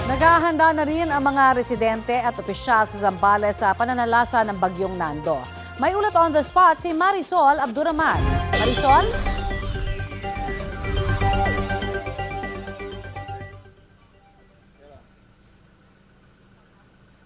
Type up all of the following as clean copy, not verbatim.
Naghahanda na rin ang mga residente at opisyal sa Zambales sa pananalasa ng bagyong Nando. May ulat on the spot si Marisol Abduraman. Marisol?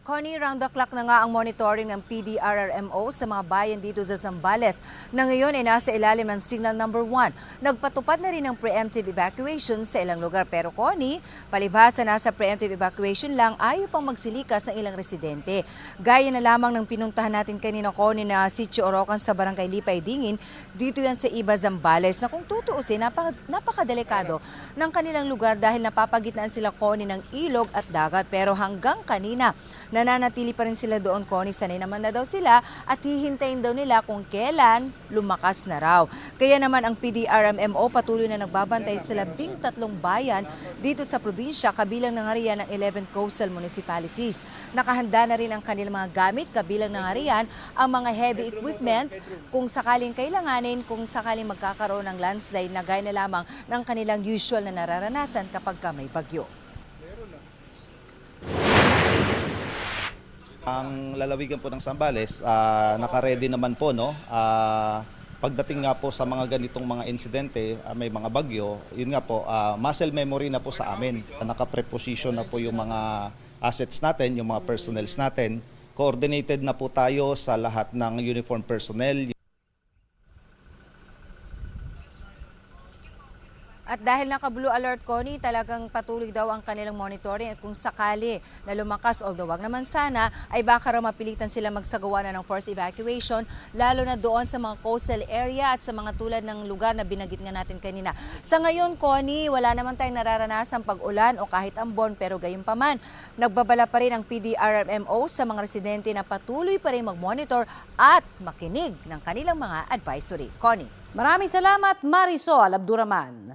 Connie, round the clock na nga ang monitoring ng PDRRMO sa mga bayan dito sa Zambales na ngayon ay nasa ilalim ng Signal Number 1. Nagpatupad na rin ng preemptive evacuation sa ilang lugar. Pero Connie, palibhasa nasa preemptive evacuation lang, ayaw pang magsilikas ng ilang residente. Gaya na lamang ng pinuntahan natin kanina, Connie, na Sitio Orocan sa Barangay Lipay Dingin, dito yan sa Iba, Zambales, na kung tutuusin, napakadelikado ng kanilang lugar dahil napapagitnaan sila, Connie, ng ilog at dagat. Pero hanggang kanina, nananatili pa rin sila doon, Connie. Sanay naman na daw sila at hihintayin daw nila kung kailan lumakas na raw. Kaya naman ang PDRMO patuloy na nagbabantay sa 13 bayan dito sa probinsya, kabilang na nga riyan ng 11 coastal municipalities. Nakahanda na rin ang kanilang mga gamit, kabilang na nga riyan ang mga heavy equipment kung sakaling kailanganin, kung sakaling magkakaroon ng landslide na gaya na lamang ng kanilang usual na nararanasan kapag may bagyo. Ang lalawigan po ng Zambales, naka-ready naman po, no? Pagdating nga po sa mga ganitong mga insidente, may mga bagyo, yun nga po, muscle memory na po sa amin. Naka-preposition na po yung mga assets natin, yung mga personnels natin. Coordinated na po tayo sa lahat ng uniform personnel. At dahil naka-blue alert, Connie, talagang patuloy daw ang kanilang monitoring at kung sakali na lumakas, although wag naman sana, ay baka raw mapilitan sila magsagawa na ng forced evacuation, lalo na doon sa mga coastal area at sa mga tulad ng lugar na binanggit nga natin kanina. Sa ngayon, Connie, wala naman tayong nararanasang pag-ulan o kahit ambon, pero gayunpaman, nagbabala pa rin ang PDRMO sa mga residente na patuloy pa rin mag-monitor at makinig ng kanilang mga advisory. Connie. Maraming salamat, Marisol Abduraman.